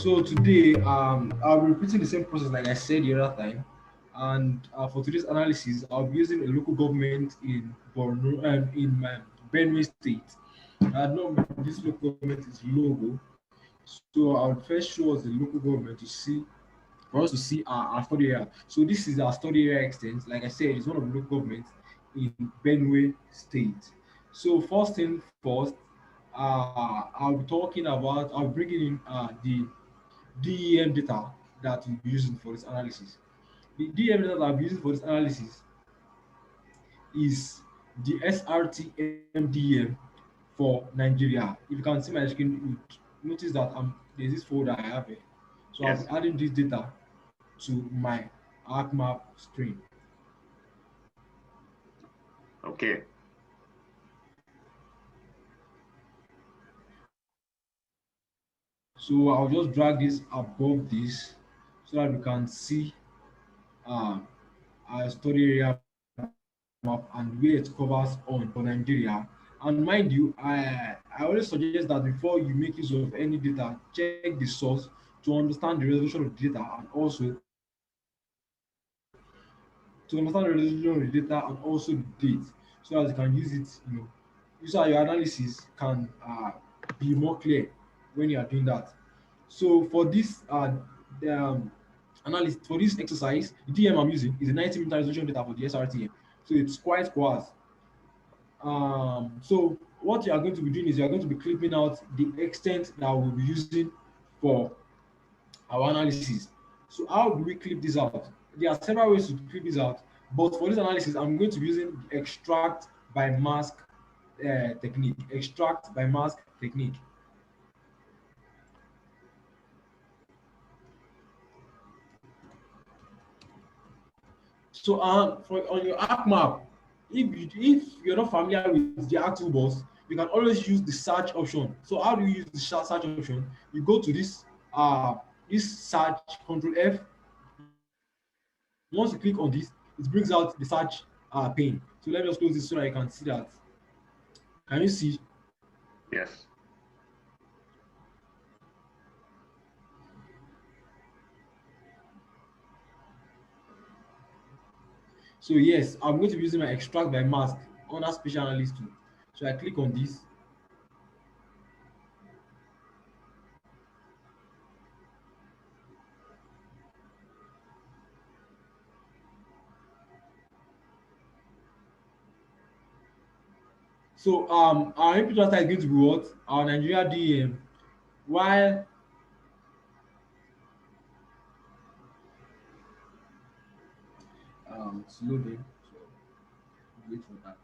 So today, I'll be repeating the same process like I said the other time. And for today's analysis, I'll be using a local government in Borno and in my Benue State. No, this local government is logo. So I'll first show us the local government to see for us to see our study area. So this is our study area extent. Like I said, it's one of the local governments in Benue State. So first thing first, I'll be talking about. I'll be bringing in the DEM data that we'll be using for this analysis. The DEM data that I'll be using for this analysis is the SRTMDM for Nigeria. If you can see my screen, you would notice that there's this folder I have here. So I'll be Yes. adding this data to my Arcmap screen. Okay. So I'll just drag this above this so that we can see uh, our study area map and where it covers on for Nigeria. And mind you, I always suggest that before you make use of any data, check the source to understand the resolution of the data and also to understand the resolution of the data and also the date so that you can use it, so that your analysis can be more clear when you are doing that. So for this the, analysis for this exercise, the DM I'm using is a 90-meter resolution data for the SRTM. So it's quite coarse. So what you are going to be doing is you are going to be clipping out the extent that we'll be using for our analysis. So how do we clip this out? There are several ways to clip this out, but for this analysis, I'm going to be using the extract by mask technique. Extract by mask technique. So for on your app map, if you're not familiar with the app toolbox, you can always use the search option. So how do you use the search option? You go to this search Control F. Once you click on this, it brings out the search pane. So let me just close this so that you can see that. Can you see? Yes. So yes, I'm going to be using my extract by mask under special analyst tool. So I click on this. So our input data is going to be what? Our Nigeria DEM. While it's loading, so wait for that.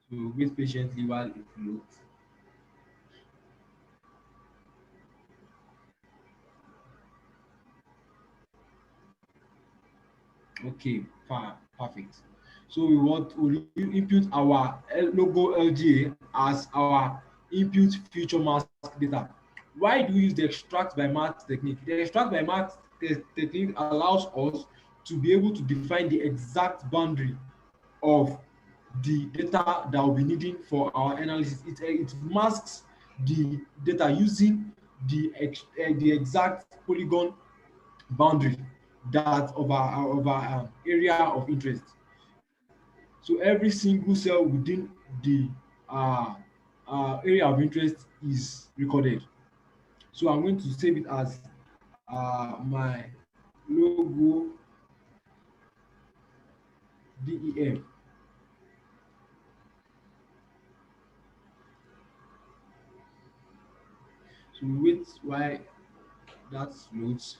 So wait patiently while it loads. Okay, perfect. So we input our logo LGA as our input future mask data. Why do we use the extract by mask technique? The extract by mask technique allows us to be able to define the exact boundary of the data that we'll be needing for our analysis. It masks the data using the exact polygon boundary that of our area of interest. So every single cell within the uh, area of interest is recorded. So I'm going to save it as my logo DEM. So we wait while that loads.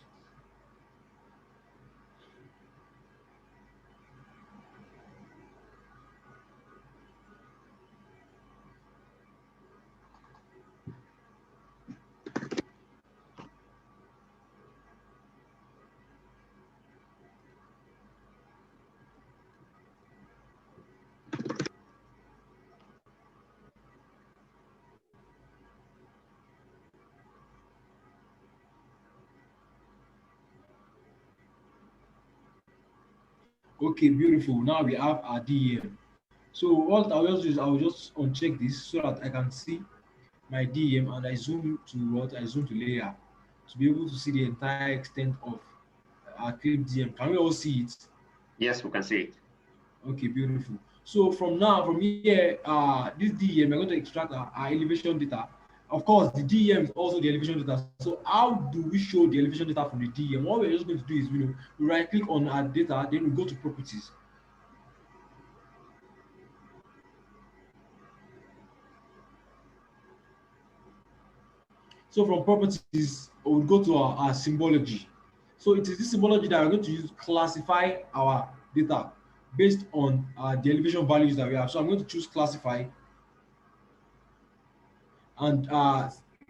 Okay, beautiful. Now we have our DEM. So what I'll just do is I'll just uncheck this so that I can see my DEM, and I zoom to what? I zoom to layer to be able to see the entire extent of our clip DM. Can we all see it? Yes, we can see it. Okay, beautiful. So from now, from here, this DEM, we're going to extract our elevation data. Of course, the DEM is also the elevation data. So how do we show the elevation data from the DEM? What we're just going to do is, we right click on our data, then we go to properties. So from properties, we'll go to our symbology. So it is this symbology that we're going to use to classify our data based on the elevation values that we have. So I'm going to choose classify, and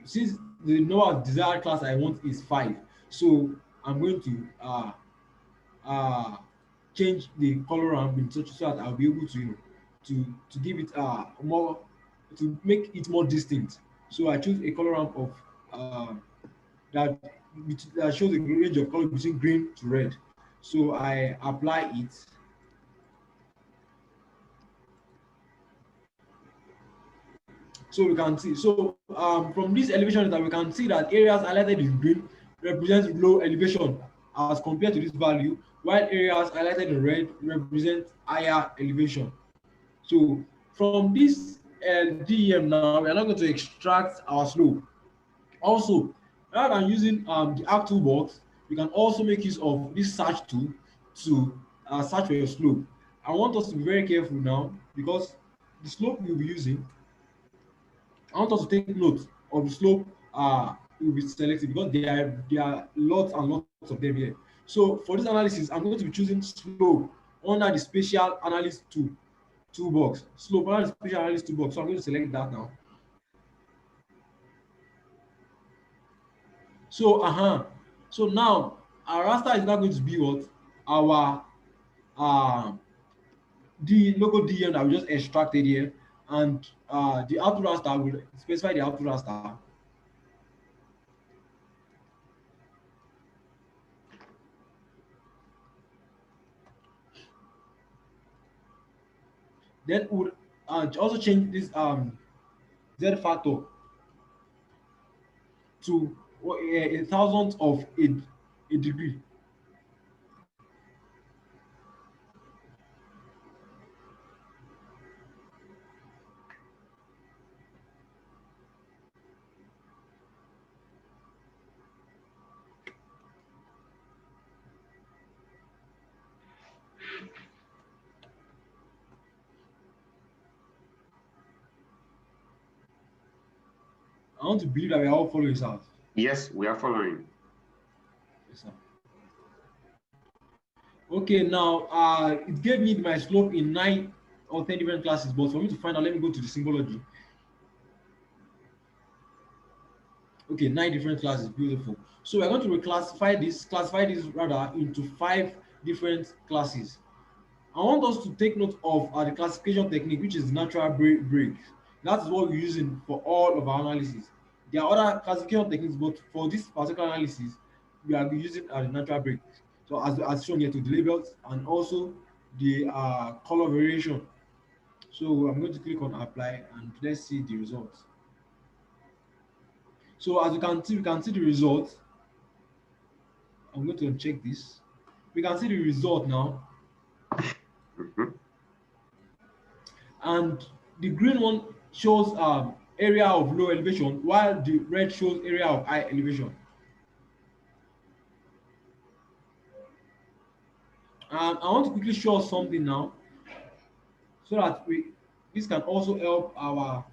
since the number of desired class I want is 5, so I'm going to uh, change the color ramp in such so that I'll be able to to give it more, to make it more distinct. So I choose a color ramp of that that shows a range of color between green to red. So I apply it. So we can see, so from this elevation data we can see that areas highlighted in green represent low elevation as compared to this value, while areas highlighted in red represent higher elevation. So from this DEM now, we are not going to extract our slope. Also, rather than using the arc toolbox, you can also make use of this search tool to search for your slope. I want us to be very careful now because the slope we'll be using, I want us to take note of the slope we'll be selecting because there are lots and lots of them here. So for this analysis, I'm going to be choosing slope under the spatial analyst toolbox. Slope under the spatial analyst toolbox. So I'm going to select that now. So so now our raster is now going to be what? Our uh the logo DM that we just extracted here, and the output raster will specify the output raster. Then we'll also change this Z factor to a thousandth of a degree. I want to believe that we are all following this out. Yes, we are following. Yes, sir. Okay, now it gave me my slope in 9 or 10 different classes, but for me to find out, let me go to the symbology. Okay, 9 different classes, beautiful. So we're going to classify this rather into 5 different classes. I want us to take note of the classification technique, which is the natural break. That is what we're using for all of our analysis. There are other classification techniques, but for this particular analysis, we are using the natural break. So as shown here to the labels and also the color variation. So I'm going to click on apply and let's see the results. So as you can see, we can see the result. I'm going to check this. We can see the result now. Mhm. And the green one shows area of low elevation, while the red shows area of high elevation. I want to quickly show us something now, so that this can also help our.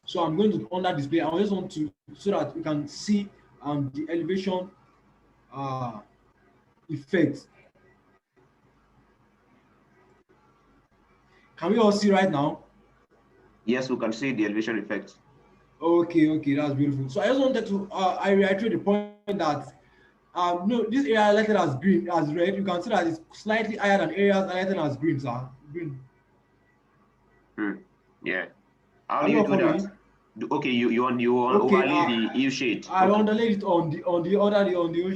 So I'm going to under display. I just want to so that we can see the elevation uh, effect. Can we all see right now? Yes, we can see the elevation effect. Okay, that's beautiful. So I just wanted to I reiterate the point that No, this area highlighted as green, as red. You can see that it's slightly higher than areas highlighted as green, sir. Green. Yeah. How Are do you you all do that? following? You Okay. overlay the hue shade. I Okay. underlaid it on the old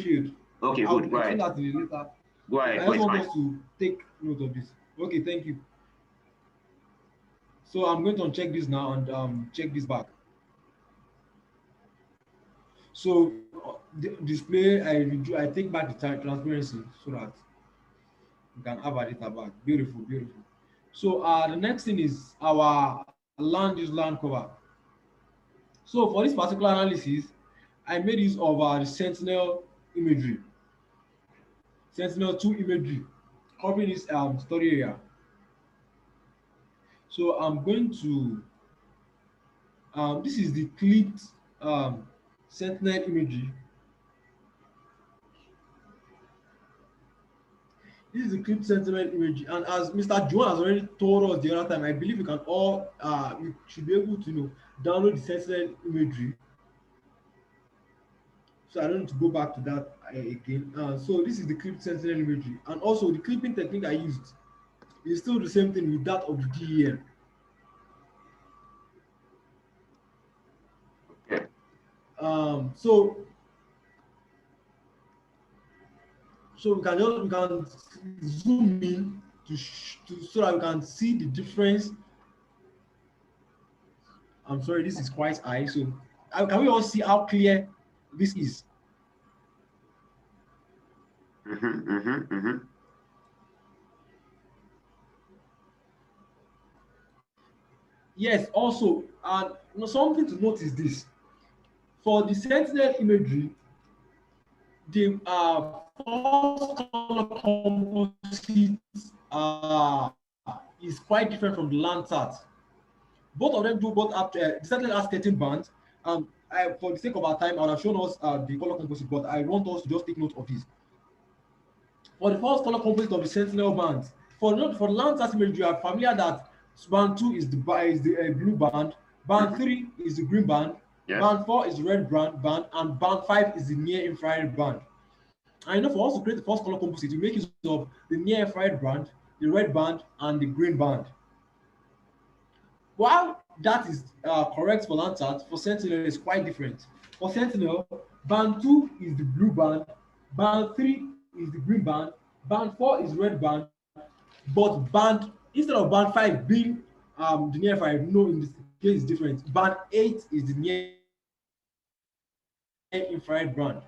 shield. Okay, good. I'll Go explain ahead. that in the later. Go I ahead. Go. just It's want fine. us to take note of this. Okay, thank you. So I'm going to uncheck this now and check this back. So display, I take back the transparency so that we can have our data back. Beautiful, beautiful. So the next thing is our land use land cover. So for this particular analysis, I made use of the Sentinel imagery, Sentinel 2 imagery, covering this study area. So I'm going to this is the clipped Sentinel imagery. This is the clip sentiment image, and as Mr. Joan has already told us the other time, I believe we can all we should be able to download the sentiment imagery. So I don't need to go back to that again. So this is the clip sentiment imagery, and also the clipping technique I used is still the same thing with that of the DEM. Okay. So we can zoom in to so that we can see the difference. I'm sorry, this is quite high. So can we all see how clear this is? Yes, also, and something to note is this. For the Sentinel imagery, the first color composite is quite different from the Landsat. Both of them do both up to the Sentinel has 13 bands. For the sake of our time, I would have shown us the color composite, but I want us to just take note of this. For the first color composite of the Sentinel bands, for the Landsat image, you are familiar that band 2 is the blue band, band 3 is the green band, Yes. band 4 is the red band, and band 5 is the near infrared band. And for us to create the first color composite, you make use of the near infrared band, the red band, and the green band. While that is correct for Landsat, for Sentinel it's quite different. For Sentinel, band 2 is the blue band 3 is the green band 4 is red band, but instead of band 5 being the near infrared, no, in this case is different. Band 8 is the near infrared band.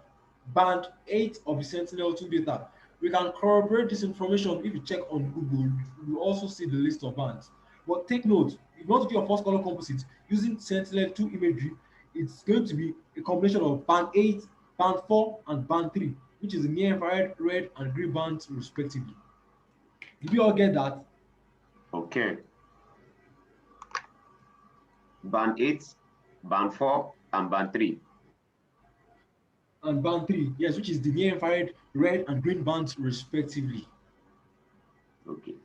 Band 8 of the Sentinel 2 data. We can corroborate this information if you check on Google. You will also see the list of bands. But take note, if you want to do your first color composite using Sentinel 2 imagery, it's going to be a combination of band 8, band 4, and band 3, which is the near infrared, red, and green bands respectively. Did you all get that? Okay. Band 8, band 4, and band 3. And band 3, yes, which is the near infrared, red, and green bands respectively. Okay.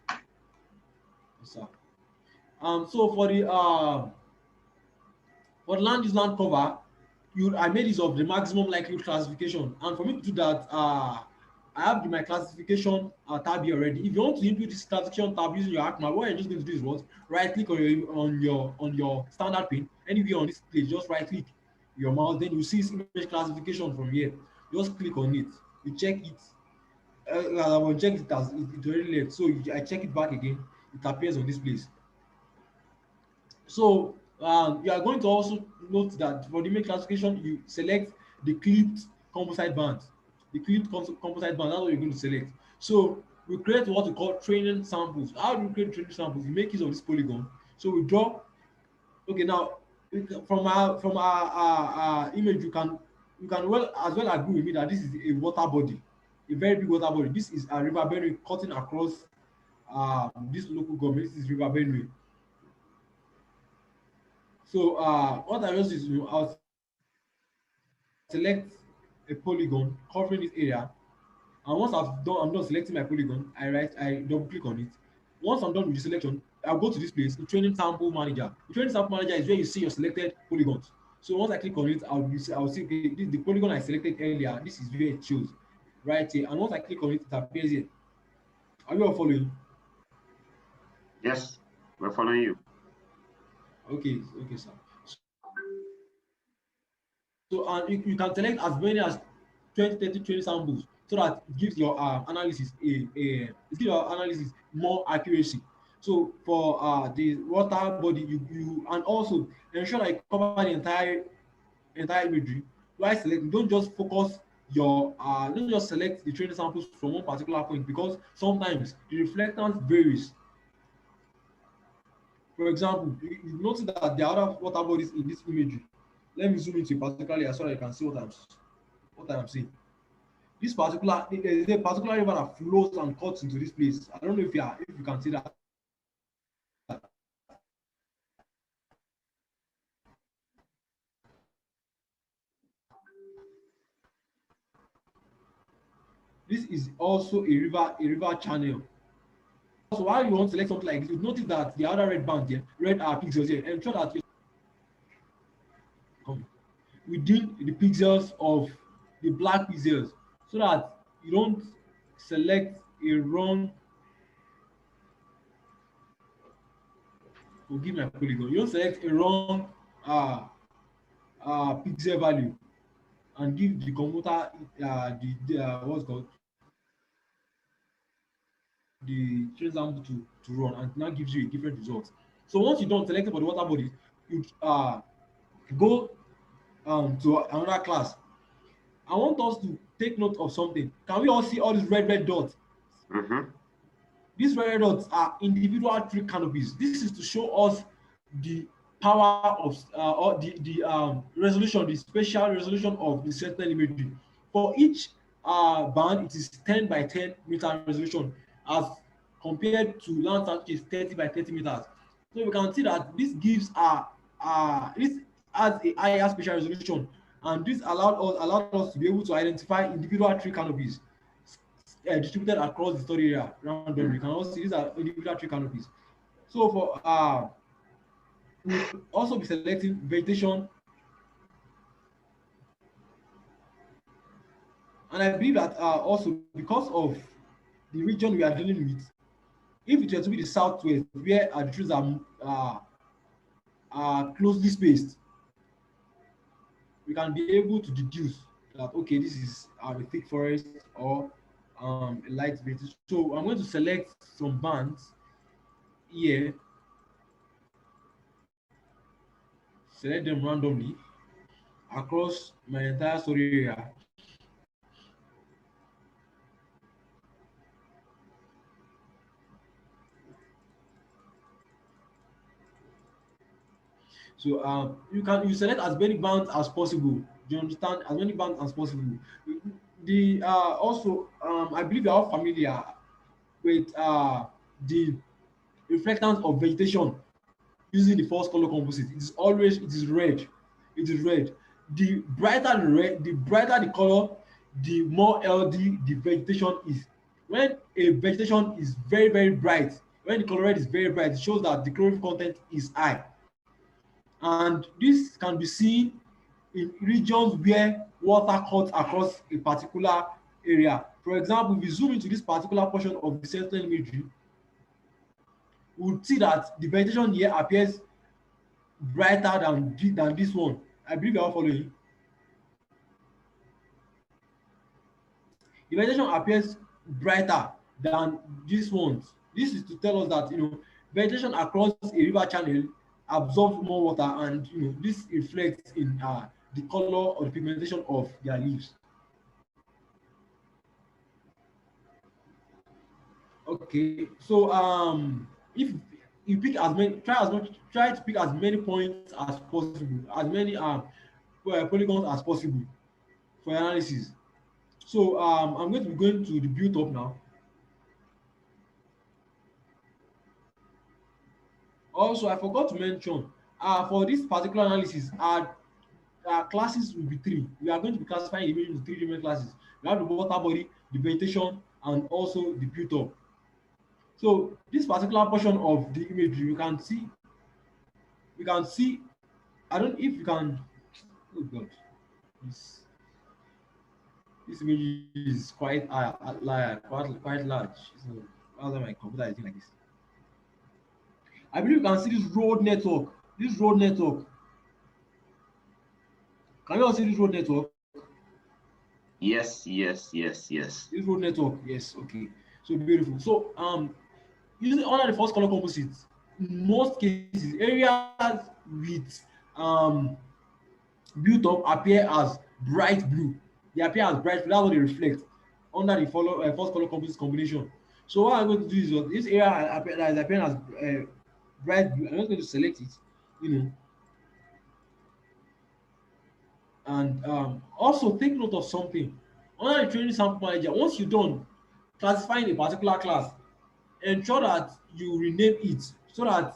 Yes, sir. So for the land use land cover, I made use of the maximum likelihood classification, and for me to do that, I have my classification tab here already. If you want to input this classification tab using your Arcmap, what you're just going to do is what? Right click on your standard pane, anywhere on this page, just right click your mouse, then you see this image classification from here. Just click on it, you check it. I will check it as it already left, so I check it back again, it appears on this place. So you are going to also note that for the image classification, you select the clipped composite band. The clipped composite band, that's what you're going to select. So we create what we call training samples. How do we create training samples? We make use of this polygon. So we draw. Okay, now from our image, you can well agree with me that this is a water body, a very big water body. This is a river Benue cutting across this local government. This is river Benue. So what I just is I'll select a polygon covering this area, and once I'm done selecting my polygon, I double click on it. Once I'm done with the selection, I'll go to this place, the training sample manager. The training sample manager is where you see your selected polygons. So once I click on it, I'll see okay, the polygon I selected earlier. This is where it shows right here. And once I click on it, it appears here. Are you all following? Yes, we're following you. Okay, okay, sir. So you can select as many as 20, 30, 20 samples so that it gives your analysis it gives your analysis more accuracy. So for the water body, you and also ensure that you cover the entire imagery. While selecting, don't just focus your don't just select the training samples from one particular point because sometimes the reflectance varies. For example, you notice that there are other water bodies in this imagery. Let me zoom into a particular layer so that you can see what I'm saying. This particular there is a particular river that flows and cuts into this place. I don't know if you can see that. This is also a river channel. So while you want to select something like this, you notice that the other red band here, red pixels here, ensure that you come within the pixels of the black pixels so that you don't select a wrong forgive my polygon, you don't select a wrong uh, pixel value and give the computer what's called the train sample to run and now gives you a different result. So once you're done selecting for the water body, you go to another class. I want us to take note of something. Can we all see all these red dots? Mm-hmm. These red dots are individual tree canopies. This is to show us the power of or the resolution, the spatial resolution of the Sentinel imagery. For each band, it is 10 by 10 meter resolution as compared to Landsat, which is 30 by 30 meters. So we can see that this gives this has a higher spatial resolution, and this allowed us to be able to identify individual tree canopies distributed across the study area randomly. You can also see these are individual tree canopies. So for we'll also be selecting vegetation, and I believe that also because of the region we are dealing with, if it were to be the southwest where the trees are closely spaced, we can be able to deduce that okay, this is a thick forest or a light vegetation. So I'm going to select some bands here, select them randomly across my entire story area. So you select as many bands as possible. Do you understand? As many bands as possible. The also I believe you are all familiar with the reflectance of vegetation using the first color composite. It is red. It is red. The brighter the color, the more healthy the vegetation is. When a vegetation is very bright, when the color red is very bright, it shows that the chlorophyll content is high. And this can be seen in regions where water cuts across a particular area. For example, if you zoom into this particular portion of the Sentinel imagery, we would see that the vegetation here appears brighter than this one. I believe you are following. The vegetation appears brighter than these ones. This is to tell us that vegetation across a river channel absorbs more water, and this reflects in the color or the pigmentation of their leaves. Okay, so if you pick as many, try to pick as many points as possible, as many polygons as possible for analysis. So I'm going to be going to the build up now. Also, I forgot to mention for this particular analysis, our classes will be three. We are going to be classifying the image into three different classes. We have the water body, the vegetation, and also the build up. So this particular portion of the imagery, you can see. I don't if you can. Oh God, this this image is quite large. So that's why my computer is doing like this. I believe you can see this road network. This road network. Can you all see this road network? Yes, yes, yes, yes. This road network. Yes. Okay. So beautiful. So using under the first color composite, in most cases, areas with um built up appear as bright blue. They appear as bright blue. That's what they reflect under the first color composite combination. So what I'm going to do is this area that is appearing as bright blue. I'm just going to select it, you know, and also take note of something. Under the training sample manager, once you're done classifying a particular class, ensure that you rename it so that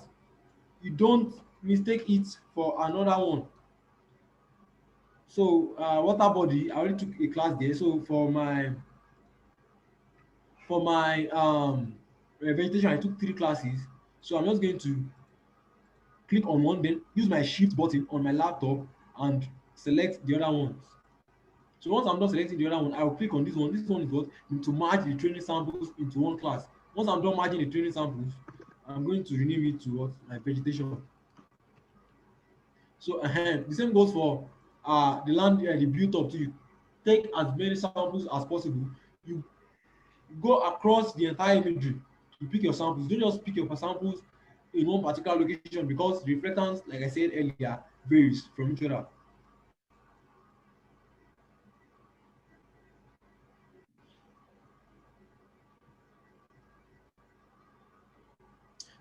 you don't mistake it for another one. So water body, I already took a class there. So for my vegetation, I took 3 classes. So I'm just going to click on one, then use my shift button on my laptop and select the other ones. So once I'm done selecting the other one, I will click on this one. This one is what to merge the training samples into one class. Once I'm done merging the training samples, I'm going to rename it to what my vegetation. So the same goes for the land, the built up too. Take as many samples as possible. You go across the entire imagery. You pick your samples. Don't just pick your samples in one particular location because the reflectance, like I said earlier, varies from each other.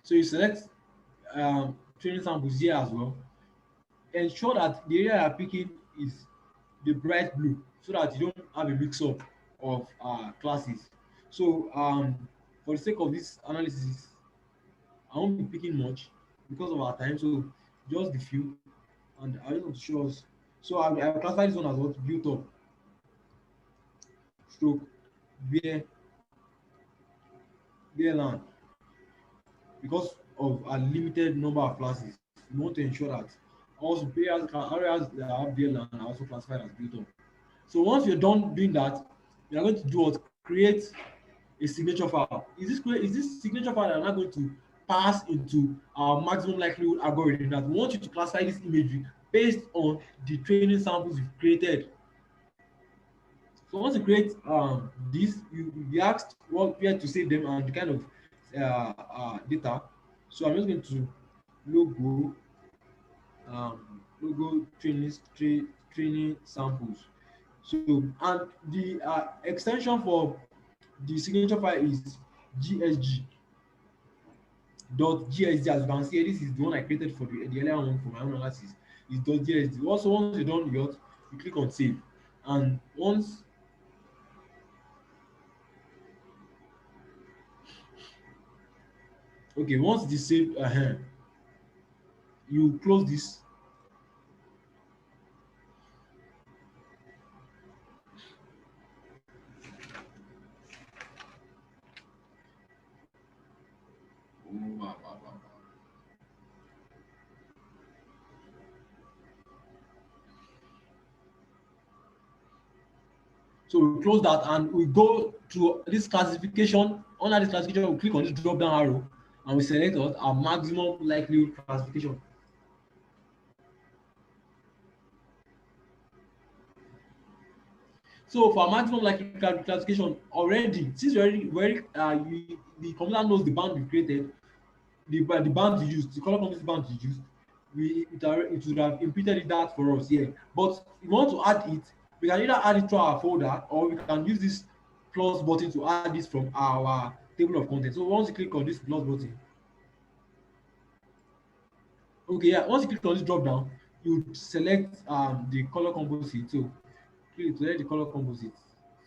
So you select training samples here as well. Ensure that the area you are picking is the bright blue so that you don't have a mix up of classes. So for the sake of this analysis, I won't be picking much because of our time. So just the few, and I just want to show us. So I classify this one as what built up stroke bare bare land because of a limited number of classes. We want to ensure that also areas that have bare land are also classified as built up. So once you're done doing that, you are going to do what? Create a signature file. Is this signature file that are now going to pass into our maximum likelihood algorithm that we want you to classify this imagery based on the training samples you've created. So once you create this, you'll be asked where to save them and the kind of data. So I'm just going to logo logo training samples. So and the extension for the signature file is gsg .gsg. As you can see, this is the one I created for the earlier one for my own analysis. Is .gsg. Also, once you're done, you click on save, and once once the save, you close this. Oh, wow, wow, wow. So we close that and we go to this classification. Under this classification, we click on this drop down arrow and we select our maximum likelihood classification. So for maximum likelihood classification, already since you already the computer knows the band we created, the band you used, the color composite band you used, it would have imputed that for us here. But if we want to add it, we can either add it to our folder or we can use this plus button to add this from our table of contents. So once you click on this plus button, once you click on this drop down, you select the color composite. So click select the color composite.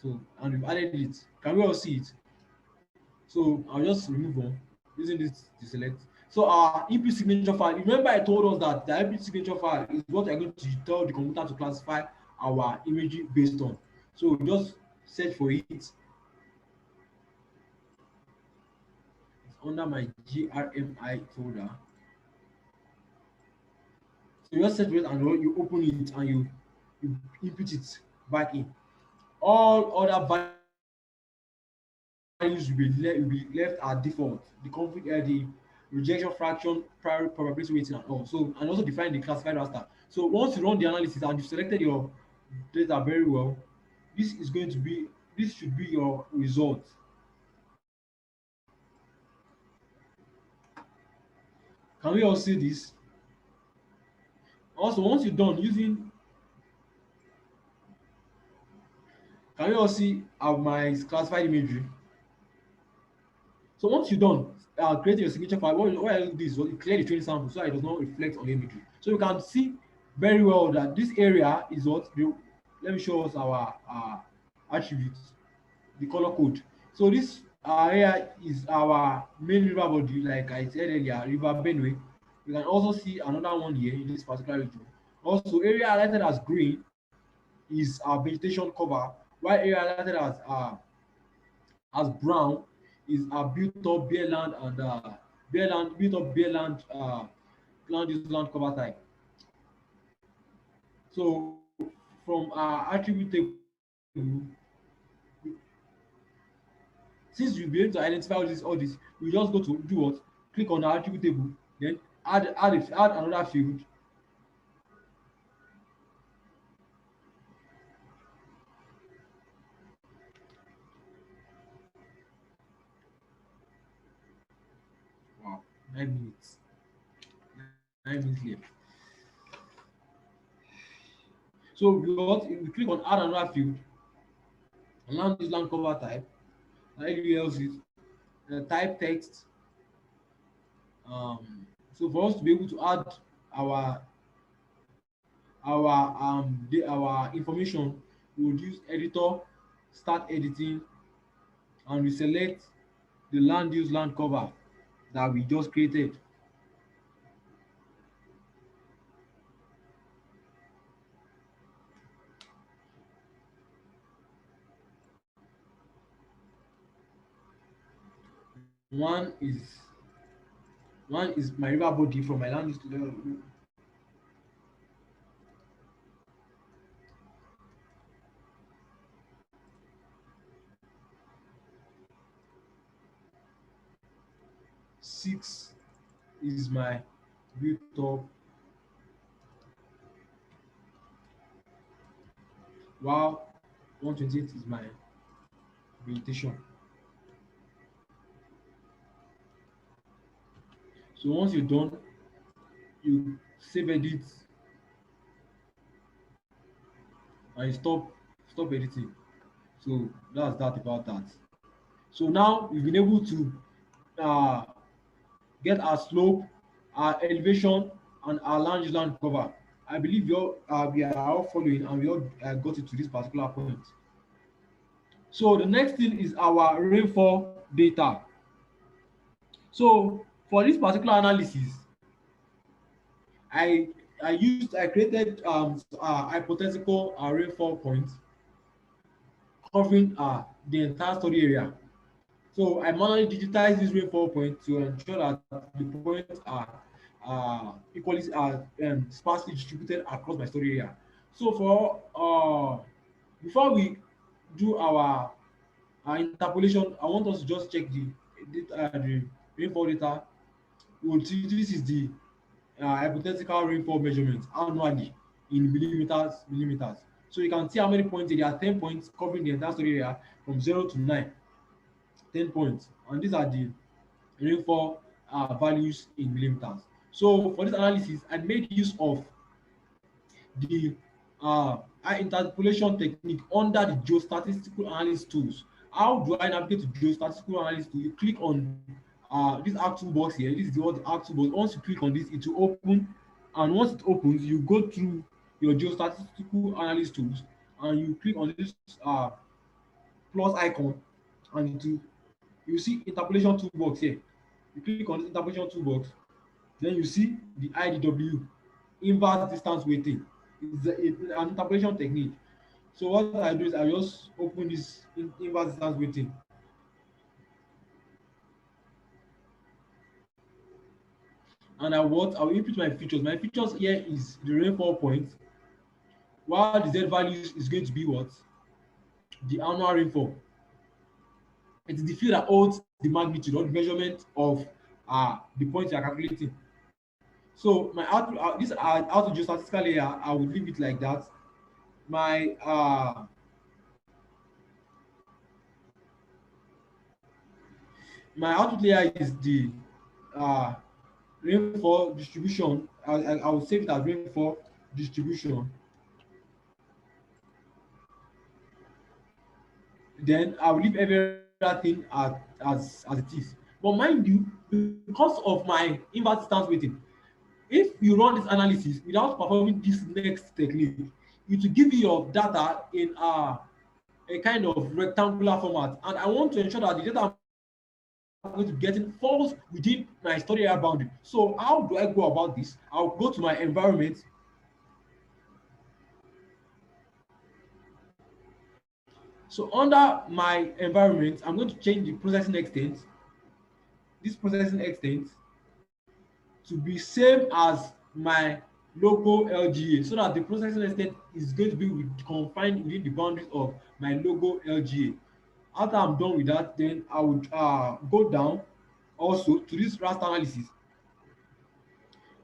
So and we've added it. Can we all see it? So I'll just remove one using this to select. So our EP signature file, remember I told us that the EP signature file is what we're going to tell the computer to classify our imagery based on. So just search for it. It's under my GRMI folder. So you just search for it and you open it and you you input it back in. All other values will be left at default. The rejection fraction, prior probability weighting, and all. So and also define the classified raster. So once you run the analysis and you selected your data very well, this is going to be this should be your result. Can we all see this? Also, once you're done using, can we all see my classified imagery? So once you're done creating your signature file, what I do is you clear the training sample so that it does not reflect on the imagery. So you can see very well that this area is let me show us our attributes, the color code. So this area is our main river body, like I said earlier, River Benue. You can also see another one here in this particular region. Also, area highlighted as green is our vegetation cover, while area highlighted as brown is built up bare land and bare land built up bare land land use land cover type. So from our attribute table, since you'll be able to identify all this, we just go to do what? Click on our attribute table, then add another field. Wow, 9 minutes. 9 minutes left. So we click on add another field, and now this land cover type, else is type text. So for us to be able to add our our information, we would use editor, start editing, and we select the land use land cover that we just created. One is my river body from my land use to 6 is my built up, while 128 is my vegetation. So once you're done, you save edit and you stop editing. So that's that about that. So now we've been able to uh, get our slope, our elevation, and our land use land cover. I believe we are all following and we all got it to this particular point. So the next thing is our rainfall data. So for this particular analysis, I I created hypothetical rainfall points covering the entire study area. So I manually digitize this rainfall point to ensure that the points are equally sparsely distributed across my study area. So for before we do our interpolation, I want us to just check the rainfall data. We'll see this is the hypothetical rainfall measurement annually in millimeters. So you can see how many points there are 10 points covering the entire study area from 0 to 9. 10 points, and these are the rainfall values in millimeters. So for this analysis, I made use of the interpolation technique under the geostatistical analysis tools. How do I navigate to geostatistical analysis tool? You click on this arc toolbox here. This is what the arc toolbox. Once you click on this, it will open, and once it opens, you go through your geostatistical analysis tools, and you click on this plus icon, and it will you see interpolation toolbox here. You click on this interpolation toolbox, then you see the IDW, inverse distance weighting. It's an interpolation technique. So what I do is I just open this inverse distance weighting. And I will input my features. My features here is the rainfall point, while the Z values is going to be what? The annual rainfall. It is the field that holds the magnitude or the measurement of the point you are calculating. So my this how to do statistical layer, I would leave it like that. My my output layer is the uh, rainfall distribution. I would save it as rainfall distribution. Then I will leave everything as it is. But mind you, because of my inverse distance weighting, if you run this analysis without performing this next technique, it will give you your data in a kind of rectangular format, and I want to ensure that the data I'm going to be getting falls within my story area boundary. So how do I go about this? I'll go to my environment. So under my environment, I'm going to change the processing extent, this processing extent, to be same as my local LGA, so that the processing extent is going to be confined within the boundaries of my local LGA. After I'm done with that, then I would go down also to this raster analysis.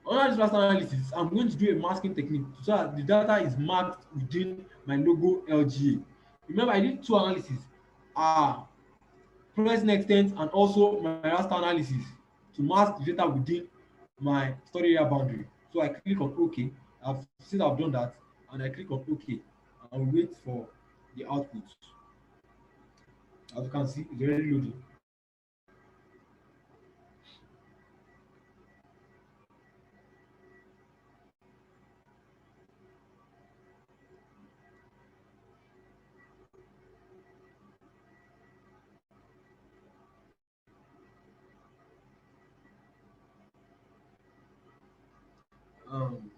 Under this raster analysis, I'm going to do a masking technique so that the data is marked within my logo LGA. Remember, I did two analyses, processing extent and also my raster analysis, to mask the data within my story area boundary. So I click on OK. Since I've done that, and I click on OK, and wait for the output. As you can see, it's already loading. Um,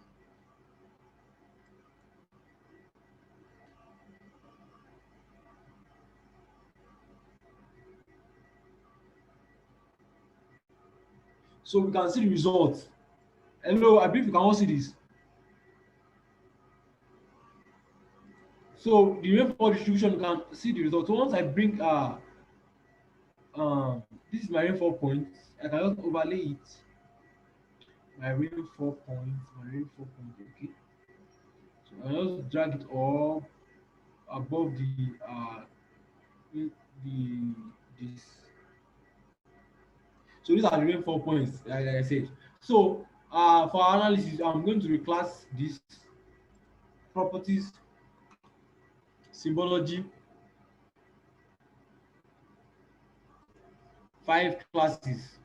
so we can see the results. Hello, I believe you can all see this. So the rainfall distribution, you can see the results. So once I bring this is my rainfall point, I can just overlay it. My rainfall point, okay. So I just drag it up above the this. So these are the rainfall points, like I said. So for our analysis, I'm going to reclass this properties, symbology, 5 classes.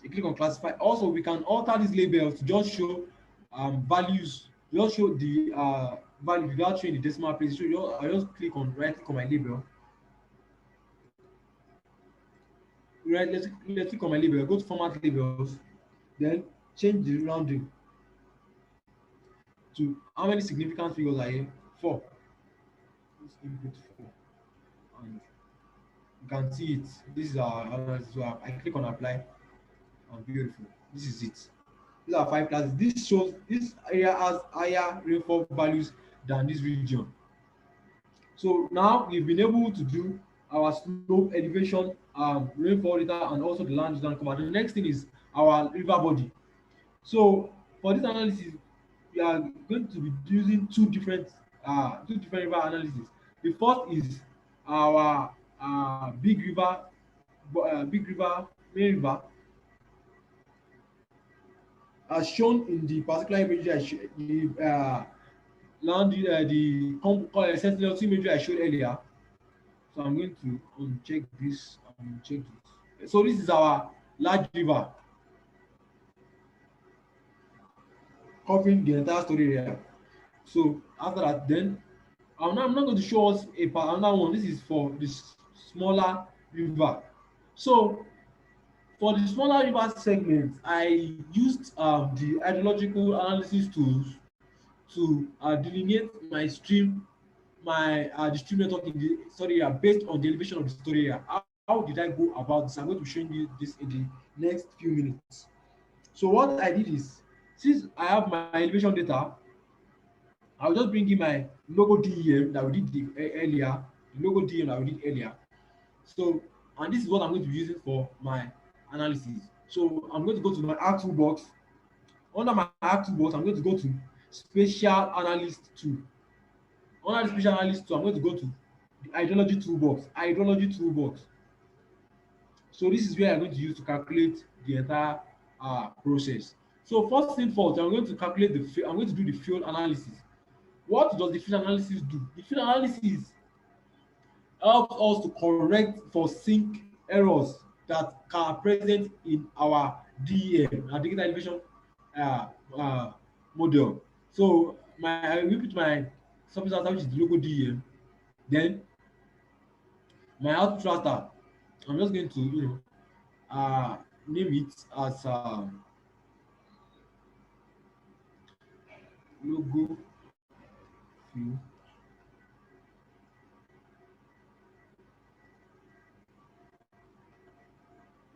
You click on classify. Also, we can alter these labels to just show values, just show the value without showing the decimal place. So I just click on right click on my label. Right, let's click on my label. Go to format labels, then change the rounding to how many significant figures are here? 4. Let's input 4, and you can see it. This is our analysis. So I click on apply, and beautiful. This is it. These are 5 classes. This shows this area has higher rainfall values than this region. So now we've been able to do our slope, elevation, rainfall data, and also the land use cover. The next thing is our river body. So for this analysis, we are going to be using two different river analysis. The first is our big river, main river, as shown in the particular image the Sentinel imagery I showed earlier. So I'm going to uncheck this and check it. So this is our large river covering the entire story area. So after that, then I'm not going to show us another one. This is for this smaller river. So for the smaller river segment, I used the hydrological analysis tools to delineate my stream, my the stream network in the story area based on the elevation of the story area. How did I go about this? I'm going to be showing you this in the next few minutes. So what I did is, since I have my elevation data, I'll just bring in my logo DEM that we did earlier, the logo DEM that we did earlier. So, and this is what I'm going to be using for my analysis. So I'm going to go to my R toolbox. Under my R toolbox, I'm going to go to Spatial Analyst tool. Under the Spatial Analyst tool, I'm going to go to the Hydrology toolbox. Hydrology toolbox. So this is where I'm going to use to calculate the entire process. So first thing first, I'm going to calculate I'm going to do the field analysis. What does the field analysis do? The field analysis helps us to correct for sync errors that are present in our DEM, our digital elevation uh, uh, model. So I will put my surface raster, which is the logo DEM, then my output raster. I'm just going to name it as logo field.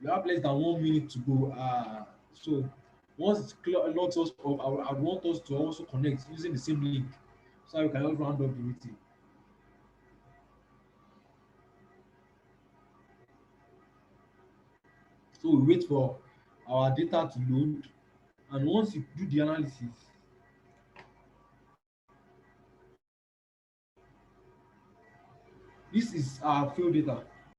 We have less than 1 minute to go. So once it logs us up, I would want us to also connect using the same link so we can just round up the meeting. So we wait for our data to load, and once you do the analysis, this is our field data.